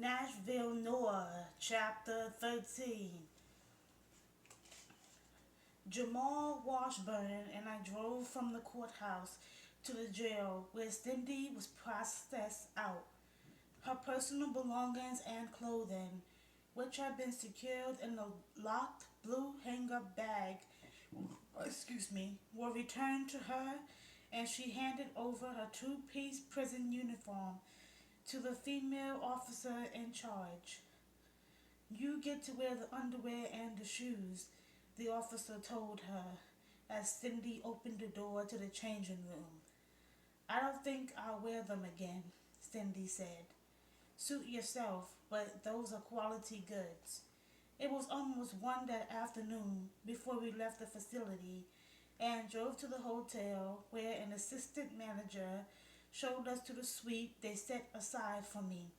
Nashville, Noir, Chapter 13. Jamal Washburn and I drove from the courthouse to the jail where Cindy was processed out. Her personal belongings and clothing, which had been secured in a locked blue hang-up bag, were returned to her, and she handed over her two-piece prison uniform to the female officer in charge. You get to wear the underwear and the shoes, the officer told her as Cindy opened the door to the changing room. I don't think I'll wear them again, Cindy said. Suit yourself, but those are quality goods. It was almost 1 that afternoon before we left the facility and drove to the hotel where an assistant manager showed us to the suite they set aside for me.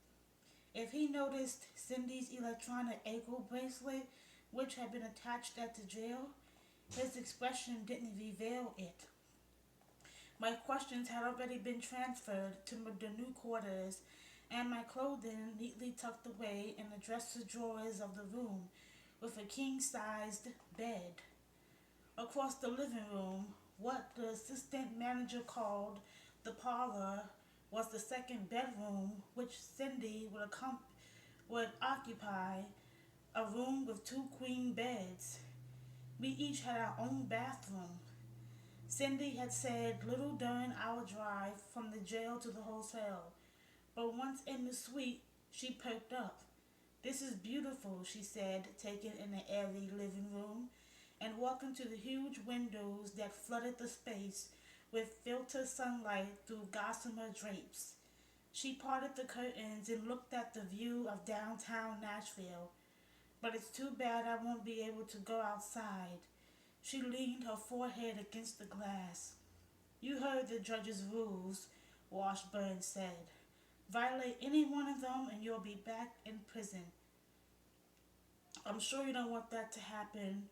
If he noticed Cindy's electronic ankle bracelet, which had been attached at the jail, his expression didn't reveal it. My questions had already been transferred to the new quarters, and my clothing neatly tucked away in the dresser drawers of the room with a king-sized bed. Across the living room, what the assistant manager called the parlor was the second bedroom, which Cindy would occupy, a room with two queen beds. We each had our own bathroom. Cindy had said little during our drive from the jail to the hotel, but once in the suite, she perked up. This is beautiful, she said, taking in the airy living room and walking to the huge windows that flooded the space with filtered sunlight through gossamer drapes. She parted the curtains and looked at the view of downtown Nashville. But it's too bad I won't be able to go outside. She leaned her forehead against the glass. You heard the judge's rules, Washburn said. Violate any one of them and you'll be back in prison. I'm sure you don't want that to happen,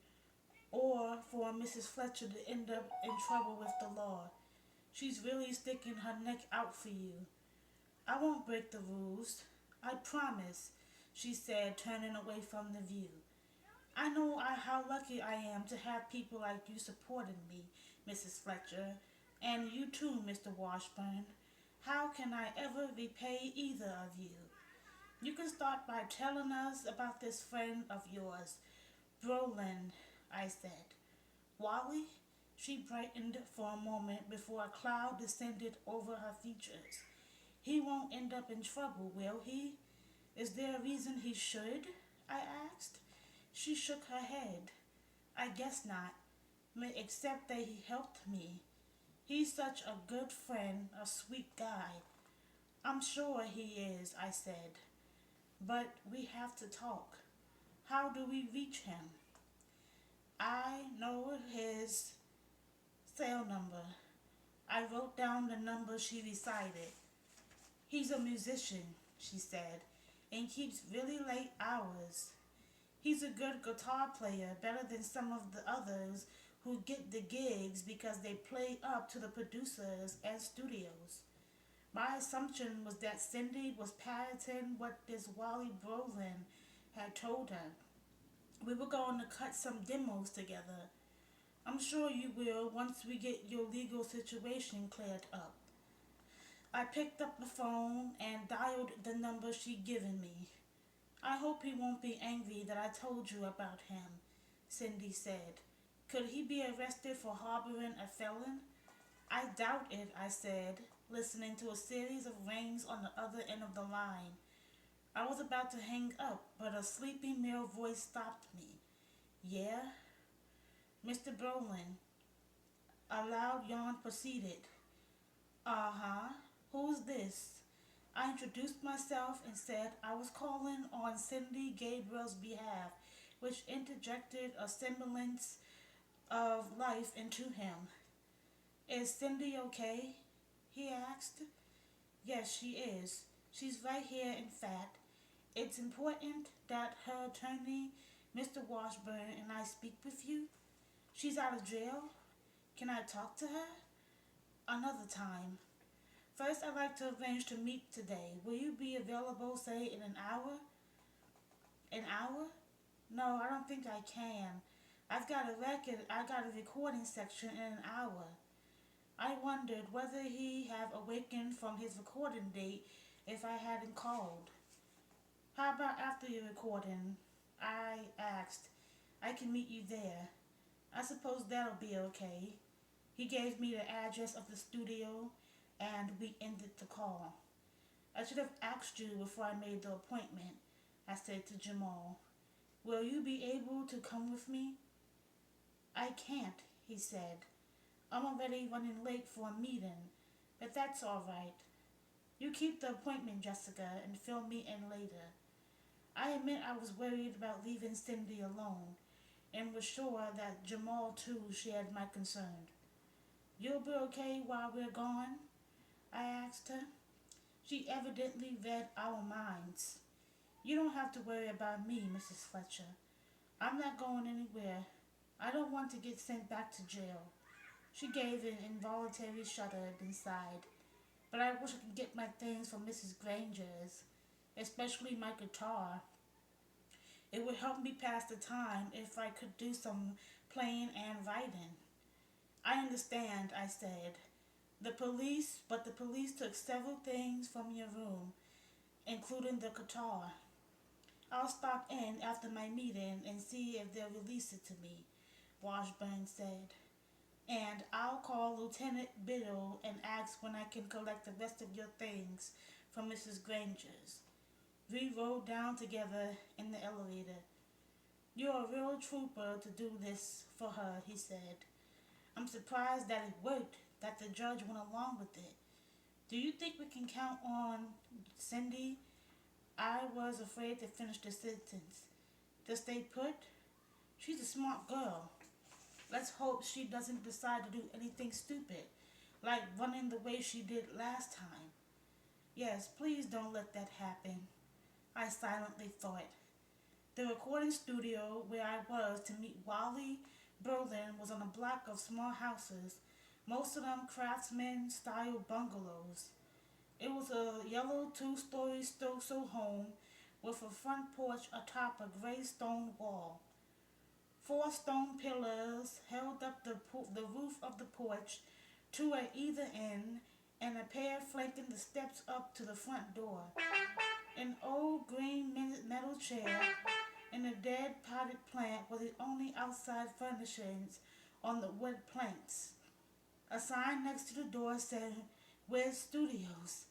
or for Mrs. Fletcher to end up in trouble with the law. She's really sticking her neck out for you. I won't break the rules. I promise, she said, turning away from the view. I know how lucky I am to have people like you supporting me, Mrs. Fletcher, and you too, Mr. Washburn. How can I ever repay either of you? You can start by telling us about this friend of yours, Brolin, I said. Wally? She brightened for a moment before a cloud descended over her features. He won't end up in trouble, will he? Is there a reason he should? I asked. She shook her head. I guess not, except that he helped me. He's such a good friend, a sweet guy. I'm sure he is, I said. But we have to talk. How do we reach him? I know his cell number. I wrote down the number she recited. He's a musician, she said, and keeps really late hours. He's a good guitar player, better than some of the others who get the gigs because they play up to the producers and studios. My assumption was that Cindy was parroting what this Wally Brolin had told her. We were going to cut some demos together. I'm sure you will once we get your legal situation cleared up. I picked up the phone and dialed the number she'd given me. I hope he won't be angry that I told you about him, Cindy said. Could he be arrested for harboring a felon? I doubt it, I said, listening to a series of rings on the other end of the line. I was about to hang up, but a sleepy male voice stopped me. Yeah? Mr. Brolin. A loud yawn proceeded. Uh-huh. Who's this? I introduced myself and said I was calling on Cindy Gabriel's behalf, which interjected a semblance of life into him. Is Cindy okay? He asked. Yes, she is. She's right here, in fact. It's important that her attorney, Mr. Washburn, and I speak with you. She's out of jail. Can I talk to her? Another time. First, I'd like to arrange to meet today. Will you be available, say, in an hour? An hour? No, I don't think I can. I got a recording section in an hour. I wondered whether he have awakened from his recording date if I hadn't called. How about after your recording? I asked. I can meet you there. I suppose that'll be okay. He gave me the address of the studio and we ended the call. I should have asked you before I made the appointment, I said to Jamal. Will you be able to come with me? I can't, he said. I'm already running late for a meeting, but that's all right. You keep the appointment, Jessica, and fill me in later. I admit I was worried about leaving Cindy alone and was sure that Jamal too shared my concern. You'll be okay while we're gone? I asked her. She evidently read our minds. You don't have to worry about me, Mrs. Fletcher. I'm not going anywhere. I don't want to get sent back to jail. She gave an involuntary shudder and sighed. But I wish I could get my things from Mrs. Granger's, especially my guitar. It would help me pass the time if I could do some playing and writing. I understand, I said. But the police took several things from your room, including the guitar. I'll stop in after my meeting and see if they'll release it to me, Washburn said. And I'll call Lieutenant Biddle and ask when I can collect the rest of your things from Mrs. Granger's. We rode down together in the elevator. You're a real trooper to do this for her, he said. I'm surprised that it worked, that the judge went along with it. Do you think we can count on Cindy? I was afraid to finish the sentence. To stay put? She's a smart girl. Let's hope she doesn't decide to do anything stupid, like running the way she did last time. Yes, please don't let that happen, I silently thought. The recording studio where I was to meet Wally Berlin was on a block of small houses, most of them craftsman-style bungalows. It was a yellow two-story so home with a front porch atop a gray stone wall. 4 stone pillars held up the roof of the porch, 2 at either end, and a pair flanking the steps up to the front door. An old green metal chair and a dead potted plant were the only outside furnishings on the wood planks. A sign next to the door said, Where's Studios?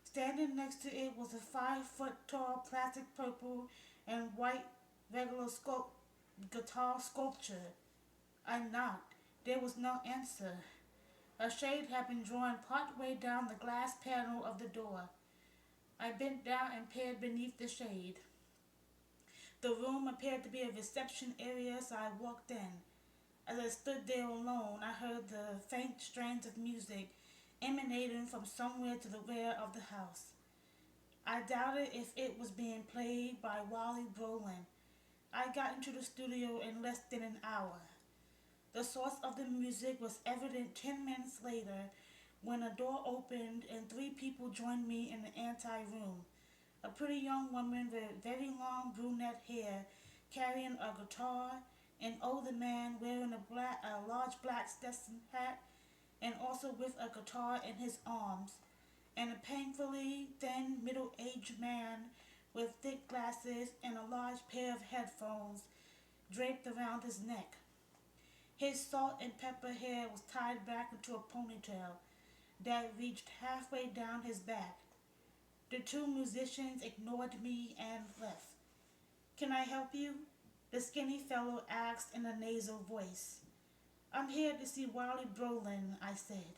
Standing next to it was a 5-foot tall plastic purple and white regular guitar sculpture. I knocked. There was no answer. A shade had been drawn partway down the glass panel of the door. I bent down and peered beneath the shade. The room appeared to be a reception area, so I walked in. As I stood there alone, I heard the faint strains of music emanating from somewhere to the rear of the house. I doubted if it was being played by Wally Brolin. I got into the studio in less than an hour. The source of the music was evident 10 minutes later when a door opened and 3 people joined me in the anti-room. A pretty young woman with very long brunette hair carrying a guitar, an older man wearing a large black Stetson hat and also with a guitar in his arms, and a painfully thin middle-aged man with thick glasses and a large pair of headphones draped around his neck. His salt and pepper hair was tied back into a ponytail that reached halfway down his back. The 2 musicians ignored me and left. Can I help you? The skinny fellow asked in a nasal voice. I'm here to see Wally Brolin, I said.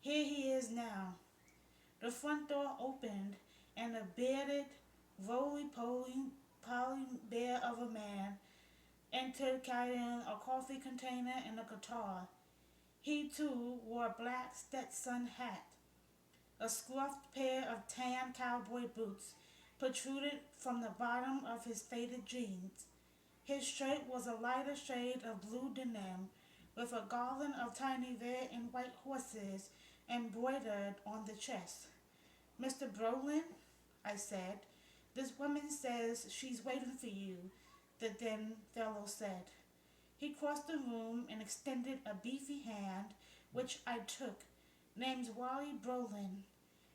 Here he is now. The front door opened and a bearded, roly-poly bear of a man entered carrying a coffee container and a guitar. He too wore a black Stetson hat. A scruffed pair of tan cowboy boots protruded from the bottom of his faded jeans. His shirt was a lighter shade of blue denim with a garland of tiny red and white horses embroidered on the chest. Mr. Brolin, I said, this woman says she's waiting for you, the thin fellow said. He crossed the room and extended a beefy hand, which I took. Name's Wally Brolin,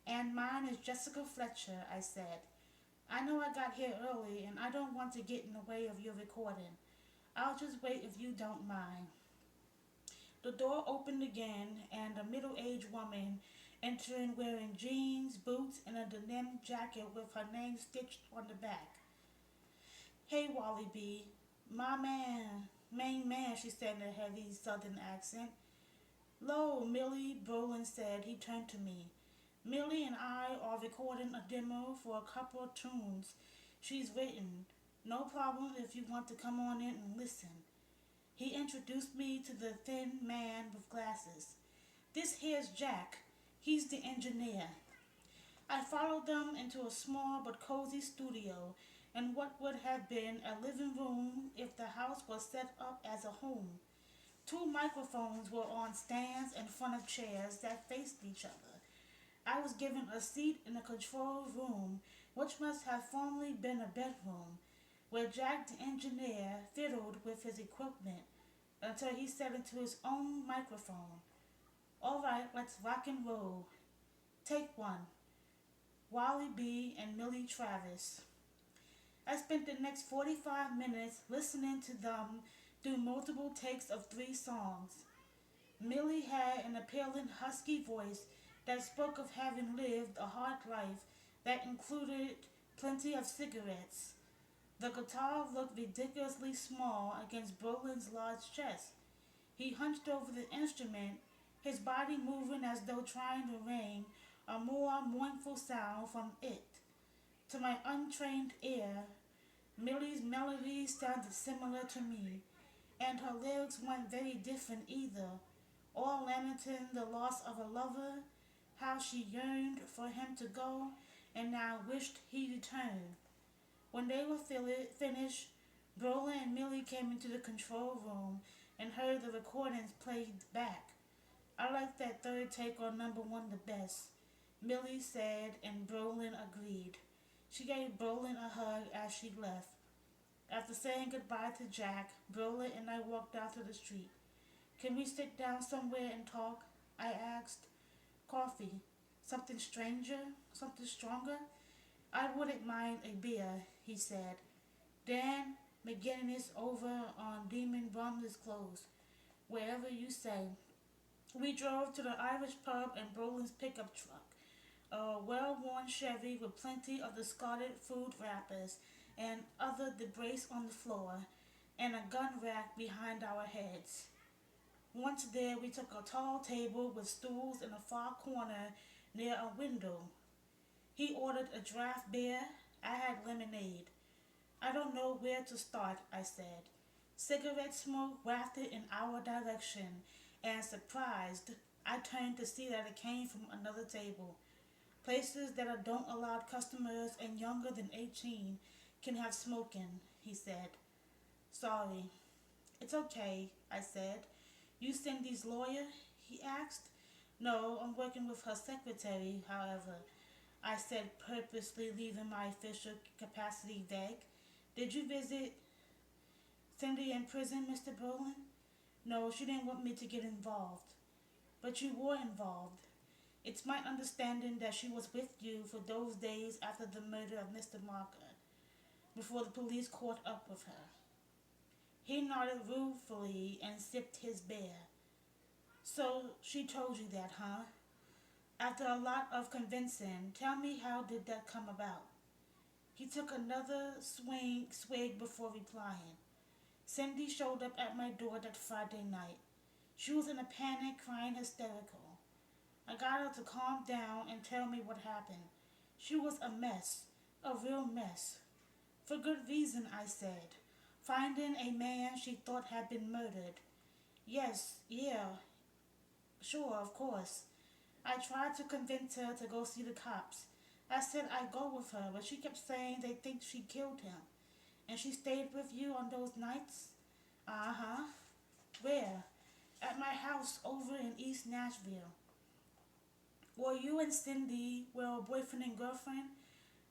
and mine is Jessica Fletcher, I said. I know I got here early, and I don't want to get in the way of your recording. I'll just wait if you don't mind. The door opened again, and a middle-aged woman entered wearing jeans, boots, and a denim jacket with her name stitched on the back. Hey, Wally B. My main man, she said in a heavy southern accent. Lo, Millie, Brolin said. He turned to me. Millie and I are recording a demo for a couple of tunes she's written. No problem if you want to come on in and listen. He introduced me to the thin man with glasses. This here's Jack. He's the engineer. I followed them into a small but cozy studio in what would have been a living room if the house was set up as a home. Two microphones were on stands in front of chairs that faced each other. I was given a seat in the control room, which must have formerly been a bedroom, where Jack the engineer fiddled with his equipment until he set into his own microphone. All right, let's rock and roll. Take one. Wally B. and Millie Travis. I spent the next 45 minutes listening to them do multiple takes of 3 songs. Millie had an appealing husky voice that spoke of having lived a hard life that included plenty of cigarettes. The guitar looked ridiculously small against Brolin's large chest. He hunched over the instrument, his body moving as though trying to wring a more mournful sound from it. To my untrained ear, Millie's melodies sounded similar to me, and her lyrics weren't very different either, all lamenting the loss of a lover, how she yearned for him to go, and now wished he returned. When they were finished, Brolin and Millie came into the control room and heard the recordings played back. I liked that third take on number 1 the best, Millie said, and Brolin agreed. She gave Brolin a hug as she left. After saying goodbye to Jack, Brolin and I walked out to the street. Can we sit down somewhere and talk? I asked. Coffee. Something stronger? I wouldn't mind a beer, he said. Dan, McGinnis is over on Demon Brumley's clothes. Wherever you say. We drove to the Irish pub and Brolin's pickup truck, a well-worn Chevy with plenty of discarded food wrappers and other debris on the floor, and a gun rack behind our heads. Once there, we took a tall table with stools in a far corner near a window. He ordered a draft beer. I had lemonade. I don't know where to start, I said. Cigarette smoke wafted in our direction, and surprised, I turned to see that it came from another table. Places that don't allow customers and younger than 18 can have smoking, he said. Sorry. It's okay, I said. You Cindy's lawyer? He asked. No, I'm working with her secretary, however, I said, purposely leaving my official capacity vague. Did you visit Cindy in prison, Mr. Brolin? No, she didn't want me to get involved. But you were involved. It's my understanding that she was with you for those days after the murder of Mr. Marker, before the police caught up with her. He nodded ruefully and sipped his beer. So she told you that, huh? After a lot of convincing, tell me, how did that come about? He took another swig before replying. Cindy showed up at my door that Friday night. She was in a panic, crying hysterical. I got her to calm down and tell me what happened. She was a mess, a real mess. For good reason, I said. Finding a man she thought had been murdered. Sure, of course. I tried to convince her to go see the cops. I said I'd go with her, but she kept saying they think she killed him. And she stayed with you on those nights? Uh-huh. Where? At my house over in East Nashville. Were you and Cindy were a boyfriend and girlfriend?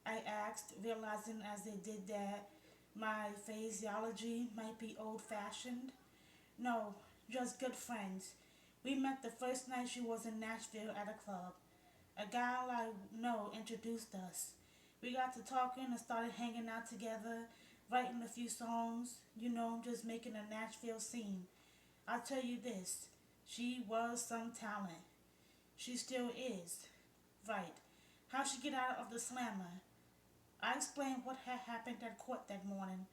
I asked, realizing as they did that my phraseology might be old fashioned. No, just good friends. We met the first night she was in Nashville at a club. A guy I know introduced us. We got to talking and started hanging out together, writing a few songs, just making a Nashville scene. I'll tell you this, she was some talent. She still is. Right. How she get out of the slammer? I explained what had happened at court that morning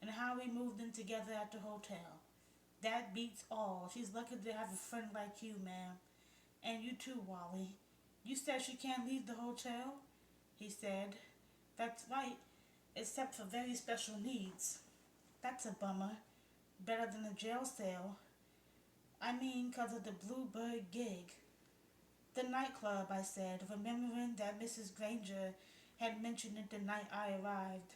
and how we moved in together at the hotel. That beats all. She's lucky to have a friend like you, ma'am. And you too, Wally. You said she can't leave the hotel? He said. That's right, except for very special needs. That's a bummer. Better than a jail cell. I mean, 'cause of the Bluebird gig. The nightclub, I said, remembering that Mrs. Granger had mentioned it the night I arrived.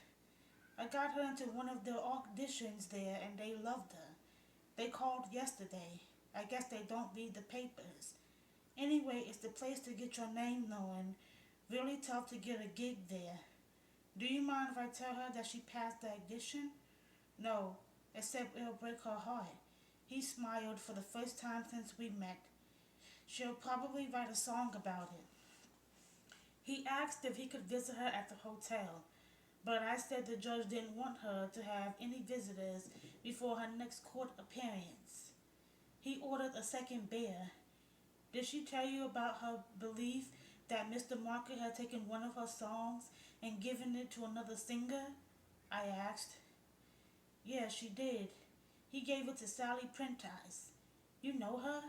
I got her into one of the auditions there and they loved her. They called yesterday. I guess they don't read the papers. Anyway, it's the place to get your name known. Really tough to get a gig there. Do you mind if I tell her that she passed the audition? No, except it'll break her heart. He smiled for the first time since we met. She'll probably write a song about it. He asked if he could visit her at the hotel, but I said the judge didn't want her to have any visitors before her next court appearance. He ordered a second beer. Did she tell you about her belief that Mr. Market had taken one of her songs and given it to another singer? I asked. Yeah, she did. He gave it to Sally Prentice. You know her?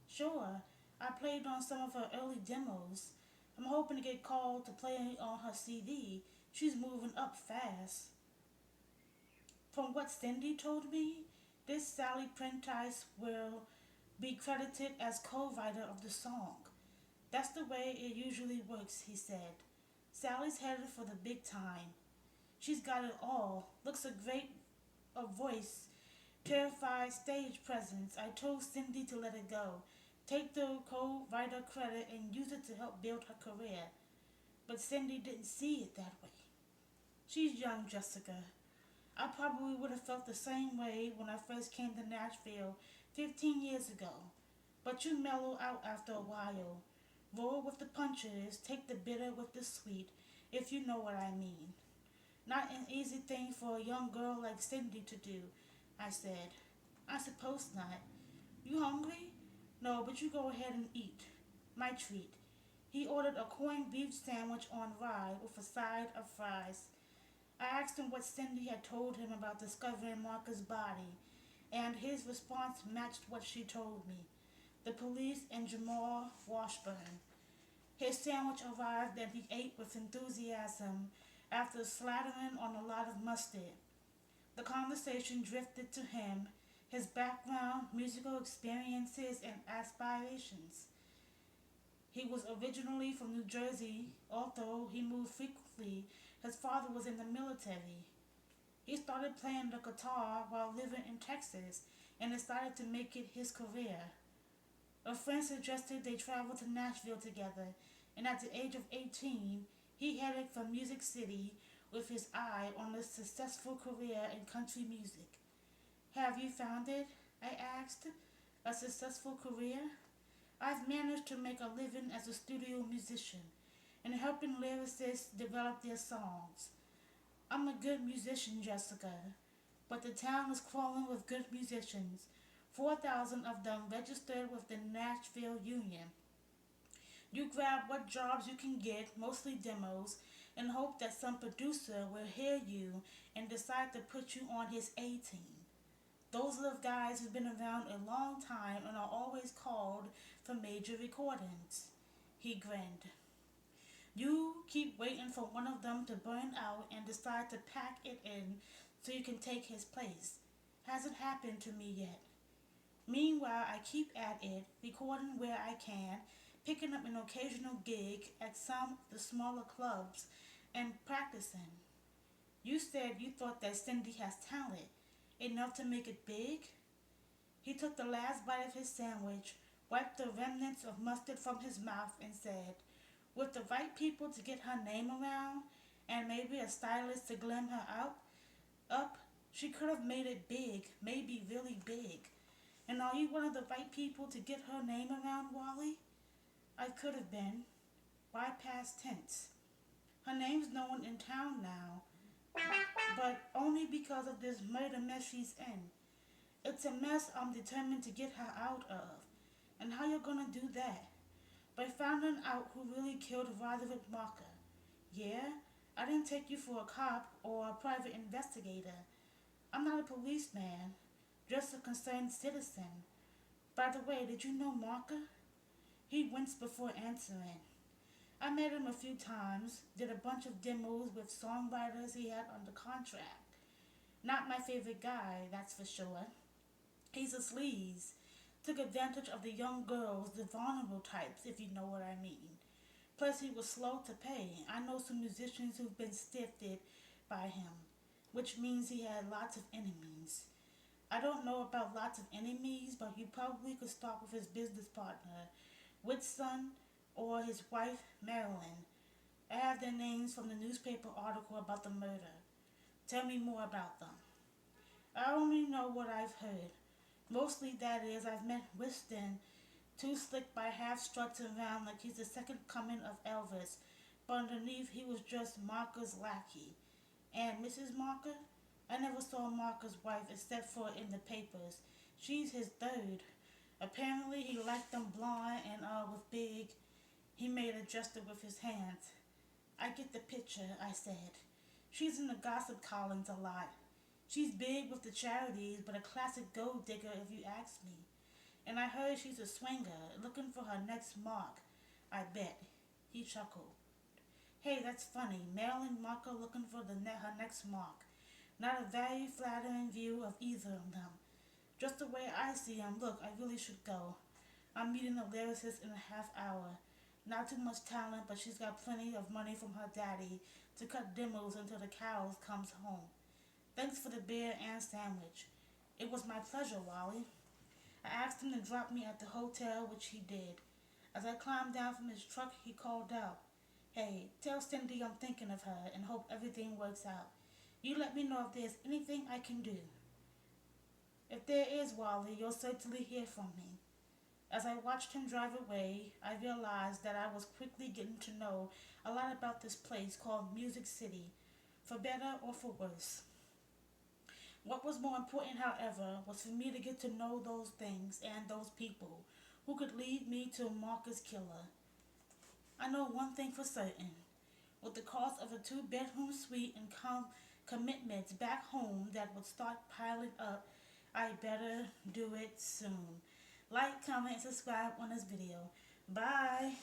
Sure. I played on some of her early demos. I'm hoping to get called to play on her CD. She's moving up fast. From what Cindy told me, this Sally Prentice will be credited as co-writer of the song. That's the way it usually works, he said. Sally's headed for the big time. She's got it all. Looks a voice, terrified stage presence. I told Cindy to let it go. Take the co-writer credit and use it to help build her career. But Cindy didn't see it that way. She's young, Jessica. I probably would have felt the same way when I first came to Nashville 15 years ago. But you mellow out after a while. Roll with the punches, take the bitter with the sweet, if you know what I mean. Not an easy thing for a young girl like Cindy to do, I said. I suppose not. You hungry? No, but you go ahead and eat. My treat. He ordered a corned beef sandwich on rye with a side of fries. I asked him what Cindy had told him about discovering Marcus' body, and his response matched what she told me. The police and Jamal Washburn. His sandwich arrived and he ate with enthusiasm after slathering on a lot of mustard. The conversation drifted to him, his background, musical experiences, and aspirations. He was originally from New Jersey, although he moved frequently. His father was in the military. He started playing the guitar while living in Texas and decided to make it his career. A friend suggested they travel to Nashville together, and at the age of 18, he headed for Music City with his eye on a successful career in country music. Have you found it? I asked. A successful career? I've managed to make a living as a studio musician and helping lyricists develop their songs. I'm a good musician, Jessica, but the town is crawling with good musicians. 4,000 of them registered with the Nashville Union. You grab what jobs you can get, mostly demos, and hope that some producer will hear you and decide to put you on his A-team. Those are the guys who've been around a long time and are always called for major recordings. He grinned. You keep waiting for one of them to burn out and decide to pack it in so you can take his place. Hasn't happened to me yet. Meanwhile, I keep at it, recording where I can, picking up an occasional gig at some of the smaller clubs, and practicing. You said you thought that Cindy has talent, enough to make it big? He took the last bite of his sandwich, wiped the remnants of mustard from his mouth, and said, with the right people to get her name around, and maybe a stylist to glam her up, she could have made it big, maybe really big. And are you one of the right people to get her name around, Wally? I could have been. Why past tense? Her name's known in town now, but only because of this murder mess she's in. It's a mess I'm determined to get her out of. And how you gonna do that? By finding out who really killed Roderick Marker. Yeah? I didn't take you for a cop or a private investigator. I'm not a policeman, just a concerned citizen. By the way, did you know Marker? He winced before answering. I met him a few times, did a bunch of demos with songwriters he had under contract. Not my favorite guy, that's for sure. He's a sleaze. Took advantage of the young girls, the vulnerable types, if you know what I mean. Plus, he was slow to pay. I know some musicians who've been stiffed by him, which means he had lots of enemies. I don't know about lots of enemies, but you probably could start with his business partner, Whitson, or his wife, Marilyn. I have their names from the newspaper article about the murder. Tell me more about them. I only know what I've heard. Mostly, that is, I've met Winston, too slick by half struts around like he's the second coming of Elvis, but underneath he was just Marker's lackey. And Mrs. Marker? I never saw Marker's wife except for in the papers. She's his third. Apparently he liked them blonde and with big. He made a gesture with his hands. I get the picture, I said. She's in the gossip columns a lot. She's big with the charities, but a classic gold digger if you ask me. And I heard she's a swinger, looking for her next mark. I bet. He chuckled. Hey, that's funny. Marilyn Marker looking for her next mark. Not a very flattering view of either of them. Just the way I see him. Look, I really should go. I'm meeting a lyricist in a half hour. Not too much talent, but she's got plenty of money from her daddy to cut demos until the cows comes home. Thanks for the beer and sandwich. It was my pleasure, Wally. I asked him to drop me at the hotel, which he did. As I climbed down from his truck, he called out, Hey, tell Cindy I'm thinking of her and hope everything works out. You let me know if there's anything I can do. If there is, Wally, you'll certainly hear from me. As I watched him drive away, I realized that I was quickly getting to know a lot about this place called Music City, for better or for worse. What was more important, however, was for me to get to know those things and those people who could lead me to Marcus Killer. I know one thing for certain. With the cost of a two-bedroom suite and commitments back home that would start piling up, I better do it soon. Like, comment, and subscribe on this video. Bye!